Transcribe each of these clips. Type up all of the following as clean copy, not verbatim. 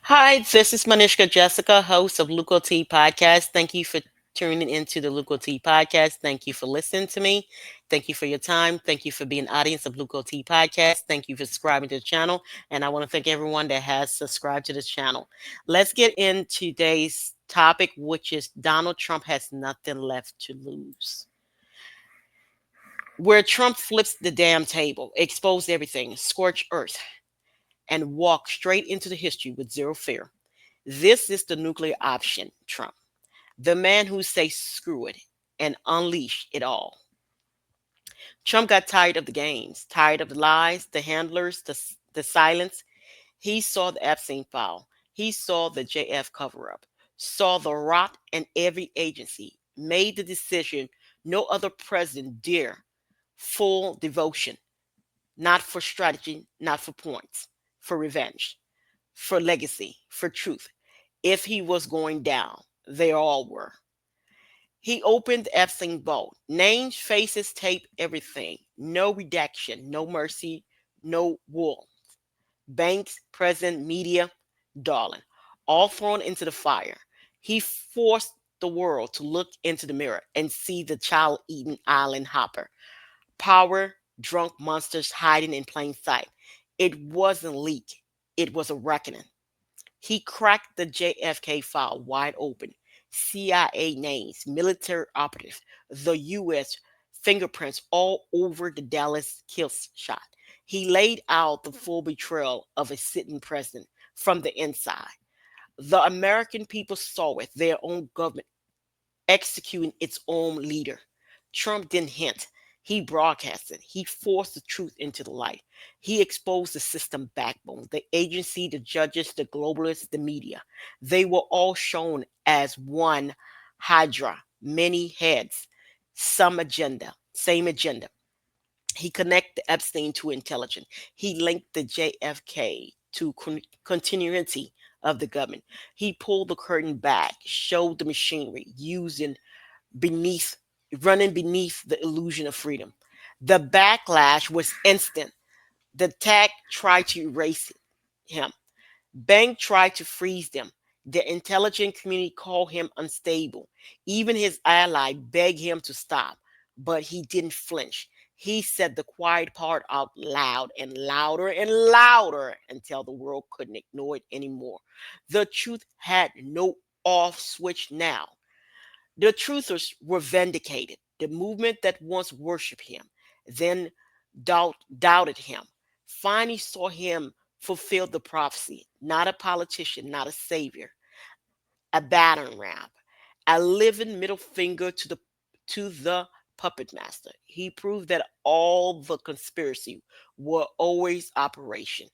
Hi, this is Manishka Jessica, host of Luco T Podcast. Thank you for tuning into the Luco T Podcast. Thank you for listening to me. Thank you for your time. Thank you for being an audience of Luco T Podcast. Thank you for subscribing to the channel. And I want to thank everyone that has subscribed to this channel. Let's get into today's topic, which is Donald Trump has nothing left to lose. Where Trump flips the damn table, expose everything, scorch earth, and walk straight into the history with zero fear. This is the nuclear option, Trump. The man who says screw it and unleash it all. Trump got tired of the games, tired of the lies, the handlers, the silence. He saw the Epstein file. He saw the JF cover up, saw the rot in every agency, made the decision no other president dare. Full devotion, not for strategy, not for points, for revenge, for legacy, for truth. If he was going down, they all were. He opened Epstein vault. Names, faces, tape, everything. No redaction, no mercy, no wool. Banks, president, media, darling, all thrown into the fire. He forced the world to look into the mirror and see the child eating island hopper. Power, drunk monsters hiding in plain sight. It wasn't leak, it was a reckoning. He cracked the JFK file wide open. CIA names, military operatives, the U.S. fingerprints all over the Dallas kill shot. He laid out the full betrayal of a sitting president from the inside. The American people saw it, their own government executing its own leader. Trump didn't hint. He broadcasted. He forced the truth into the light. He exposed the system backbone, the agency, the judges, the globalists, the media. They were all shown as one hydra, many heads, some agenda, same agenda. He connected Epstein to intelligence. He linked the JFK to continuity of the government. He pulled the curtain back, showed the machinery using beneath running beneath the illusion of freedom. The backlash was instant. The tech tried to erase him. Bank tried to freeze them. The intelligence community called him unstable. Even his ally begged him to stop, but he didn't flinch. He said the quiet part out loud and louder until the world couldn't ignore it anymore. The truth had no off switch now. The truthers were vindicated. The movement that once worshipped him, then doubted him, finally saw him fulfill the prophecy. Not a politician, not a savior, a battering ram, a living middle finger to the puppet master. He proved that all the conspiracy were always operation.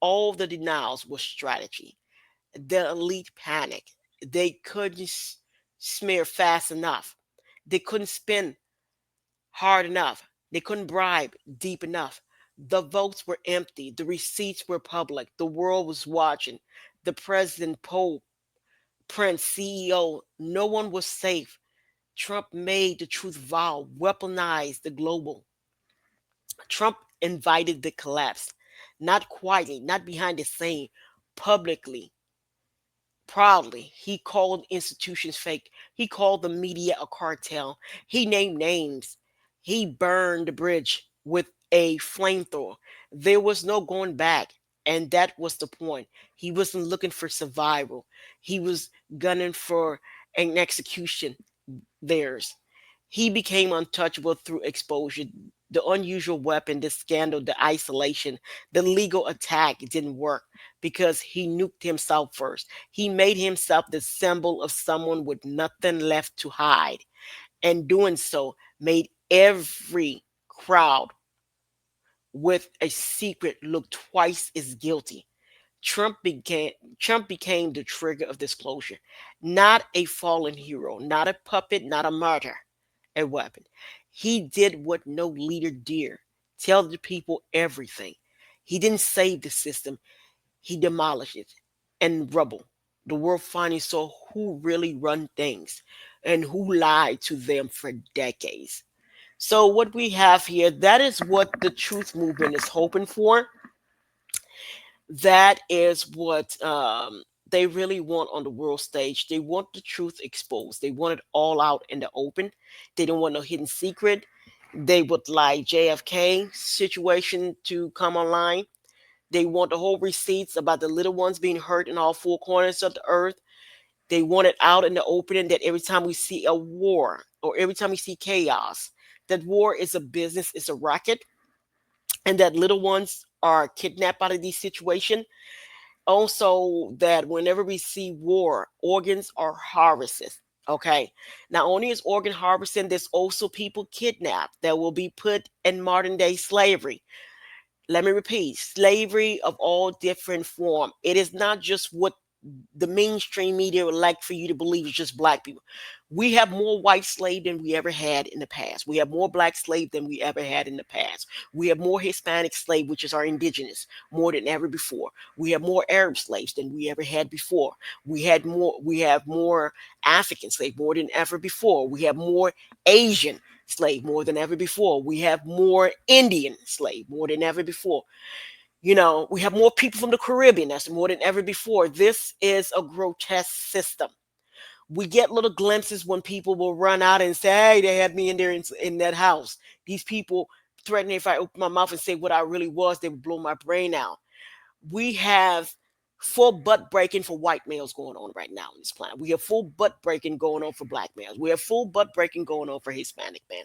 All the denials were strategy. The elite panicked. They couldn't smear fast enough. They couldn't spin hard enough. They couldn't bribe deep enough. The votes were empty. The receipts were public. The world was watching. The president, Pope, Prince, CEO, no one was safe. Trump made the truth vow, weaponized the global. Trump invited the collapse, not quietly, not behind the scene, publicly, proudly. He called institutions fake. He called the media a cartel. He named names. He burned the bridge with a flamethrower. There was no going back. And that was the point. He wasn't looking for survival. He was gunning for an execution theirs. He became untouchable through exposure. The unusual weapon, the scandal, the isolation, the legal attack didn't work because he nuked himself first. He made himself the symbol of someone with nothing left to hide. And doing so made every crowd with a secret look twice as guilty. Trump became the trigger of disclosure, not a fallen hero, not a puppet, not a martyr, a weapon. He did what no leader dare. Tell the people everything. He didn't save the system, he demolished it and rubble. The world finally saw who really run things and who lied to them for decades. So what we have here, that is what the truth movement is hoping for. That is what they really want on the world stage. They want the truth exposed. They want it all out in the open. They don't want no hidden secret. They would like JFK situation to come online. They want the whole receipts about the little ones being hurt in all four corners of the earth. They want it out in the open that every time we see a war or every time we see chaos, that war is a business, it's a racket, and that little ones are kidnapped out of these situations. Also, that whenever we see war, organs are harvested. Okay. Not only is organ harvesting, there's also people kidnapped that will be put in modern day slavery. Let me repeat, slavery of all different form. It is not just what the mainstream media would like for you to believe is just black people. We have more white slave than we ever had in the past. We have more black slave than we ever had in the past. We have more Hispanic slave, which is our indigenous, more than ever before. We have more Arab slaves than we ever had before. We have more African slave more than ever before. We have more Asian slave more than ever before. We have more Indian slave more than ever before. We have more people from the Caribbean. That's more than ever before. This is a grotesque system. We get little glimpses when people will run out and say, "Hey, they had me in there in that house." These people threatening if I open my mouth and say what I really was, they would blow my brain out. We have full butt breaking for white males going on right now on this planet. We have full butt breaking going on for black males. We have full butt breaking going on for Hispanic men.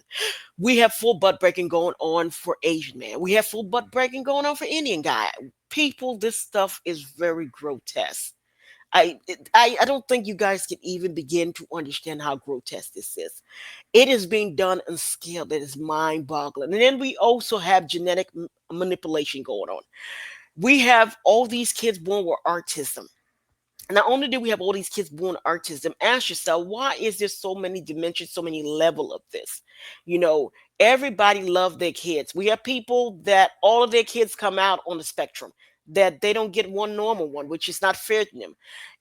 We have full butt breaking going on for Asian man. We have full butt breaking going on for Indian guy. People, this stuff is very grotesque. I don't think you guys can even begin to understand how grotesque this is. It is being done on a scale that is mind-boggling. And then we also have genetic manipulation going on. We have all these kids born with autism. Not only do we have all these kids born with autism, ask yourself, why is there so many dimensions, so many level of this? You know, everybody love their kids. We have people that all of their kids come out on the spectrum, that they don't get one normal one, which is not fair to them.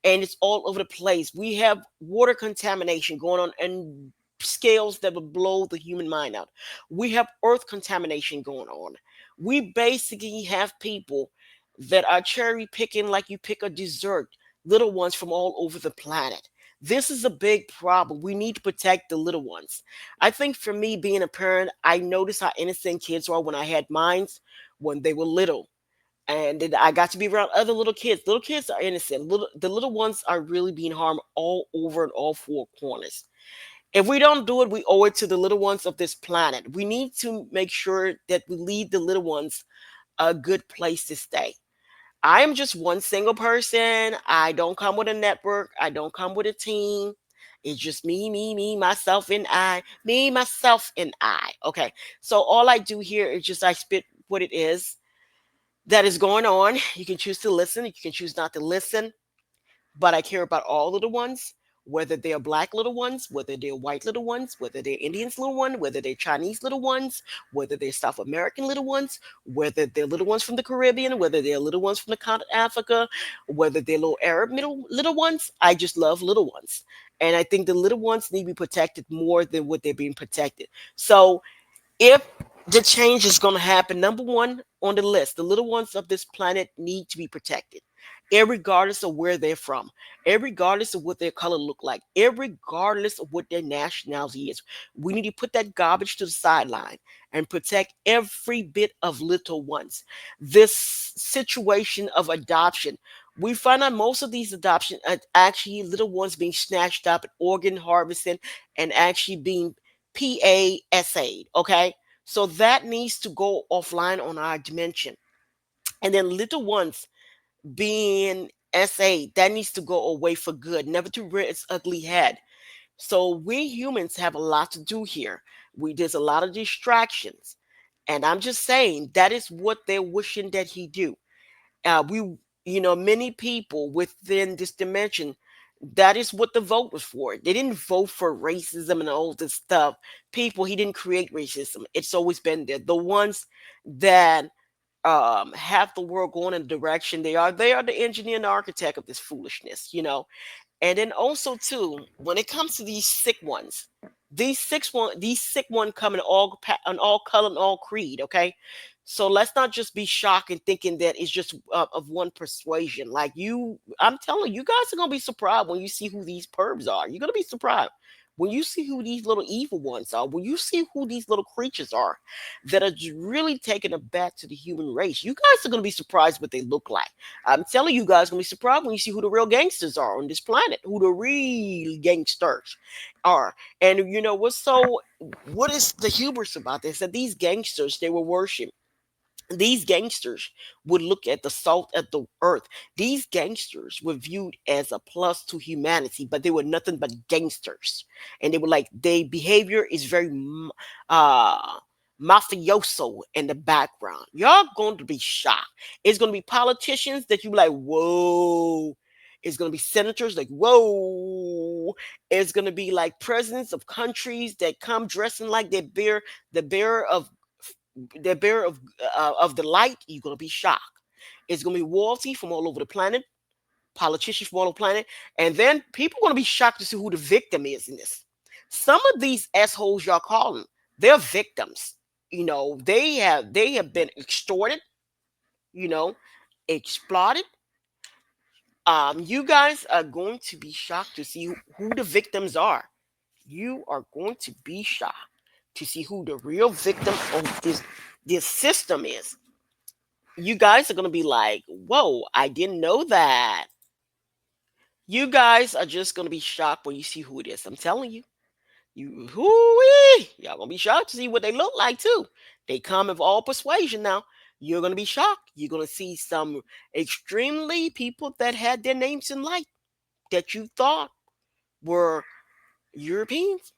And it's all over the place. We have water contamination going on and scales that would blow the human mind out. We have earth contamination going on. We basically have people that are cherry picking like you pick a dessert, little ones from all over the planet. This is a big problem. We need to protect the little ones. I think for me, being a parent, I noticed how innocent kids are when I had mines when they were little. And then I got to be around other little kids. Little kids are innocent. The little ones are really being harmed all over and all four corners. If we don't do it, we owe it to the little ones of this planet. We need to make sure that we leave the little ones a good place to stay. I am just one single person. I don't come with a network. I don't come with a team. It's just me, myself, and I. Me, myself, and I. Okay. So all I do here is just I spit what it is that is going on. You can choose to listen. You can choose not to listen, but I care about all little ones, whether they're black little ones, whether they're white little ones, whether they're Indians little one, whether they're Chinese little ones, whether they're South American little ones, whether they're little ones from the Caribbean, whether they're little ones from the continent of Africa, whether they're little Arab little ones. I just love little ones. And I think the little ones need to be protected more than what they're being protected. So if the change is going to happen, number one on the list, the little ones of this planet need to be protected, regardless of where they're from, regardless of what their color look like, regardless of what their nationality is. We need to put that garbage to the sideline and protect every bit of little ones. This situation of adoption, we find out most of these adoption are actually little ones being snatched up, organ harvesting, and actually being PASA'd. Okay, so that needs to go offline on our dimension. And then little ones being SA, that needs to go away for good, never to rear its ugly head. So we humans have a lot to do here. There's a lot of distractions. And I'm just saying that is what they're wishing that he do. Many people within this dimension, that is what the vote was for. They didn't vote for racism and all this stuff. People, he didn't create racism. It's always been there. The ones that have the world going in the direction they are the engineer and the architect of this foolishness. And then also too, when it comes to these sick ones, these sick one come in all color and all creed. Okay, So let's not just be shocked and thinking that it's just of one persuasion. Like I'm telling you, you guys are gonna be surprised when you see who these pervs are. You're gonna be surprised when you see who these little evil ones are. When you see who these little creatures are that are really taking it back to the human race. You guys are gonna be surprised what they look like. I'm telling you guys, gonna be surprised when you see who the real gangsters are on this planet. Who the real gangsters are. And you know what's so? What is the hubris about this? That these gangsters they were worshipped. These gangsters would look at the salt of the earth. These gangsters were viewed as a plus to humanity, but they were nothing but gangsters. And they were like, their behavior is very uh, mafioso in the background. Y'all going to be shocked. It's going to be politicians that you be like, whoa. It's going to be senators like, whoa. It's going to be like presidents of countries that come dressing like the bearer of the light. You're gonna be shocked. It's gonna be royalty from all over the planet, politicians from all over the planet, and then people are gonna be shocked to see who the victim is in this. Some of these assholes y'all calling, they're victims. They have been extorted. You know, exploited. You guys are going to be shocked to see who the victims are. You are going to be shocked to see who the real victim of this system is. You guys are going to be like, whoa, I didn't know that. You guys are just going to be shocked when you see who it is. I'm telling you. Y'all going to be shocked to see what they look like, too. They come of all persuasion now. You're going to be shocked. You're going to see some extremely people that had their names in light that you thought were Europeans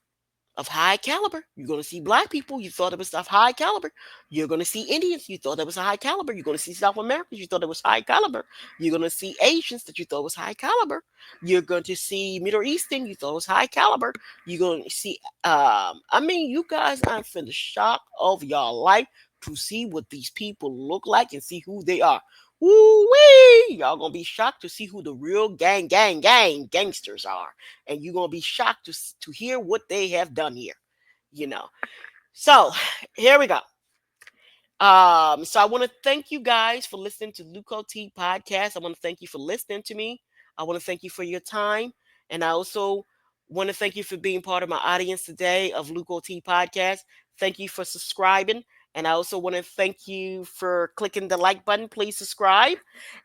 of high caliber. You're going to see black people, you thought it was of high caliber. You're going to see Indians, you thought it was high caliber. You're going to see South Americans, you thought it was high caliber. You're going to see Asians that you thought was high caliber. You're going to see Middle Eastern, you thought was high caliber. You're going to see, you guys are for the shock of your life to see what these people look like and see who they are. Woo-wee! Y'all gonna be shocked to see who the real gangsters are, and you're gonna be shocked to hear what they have done here. You know. So here we go. So I want to thank you guys for listening to Luco T podcast. I want to thank you for listening to me. I want to thank you for your time, and I also want to thank you for being part of my audience today of Luco T podcast. Thank you for subscribing, and I also want to thank you for clicking the like button. Please subscribe.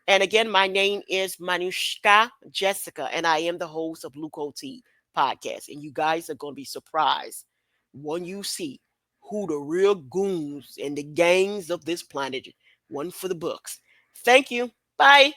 And again, my name is Manushka Jessica, and I am the host of Luco T podcast. And you guys are going to be surprised when you see who the real goons and the gangs of this planet. One for the books. Thank you. Bye.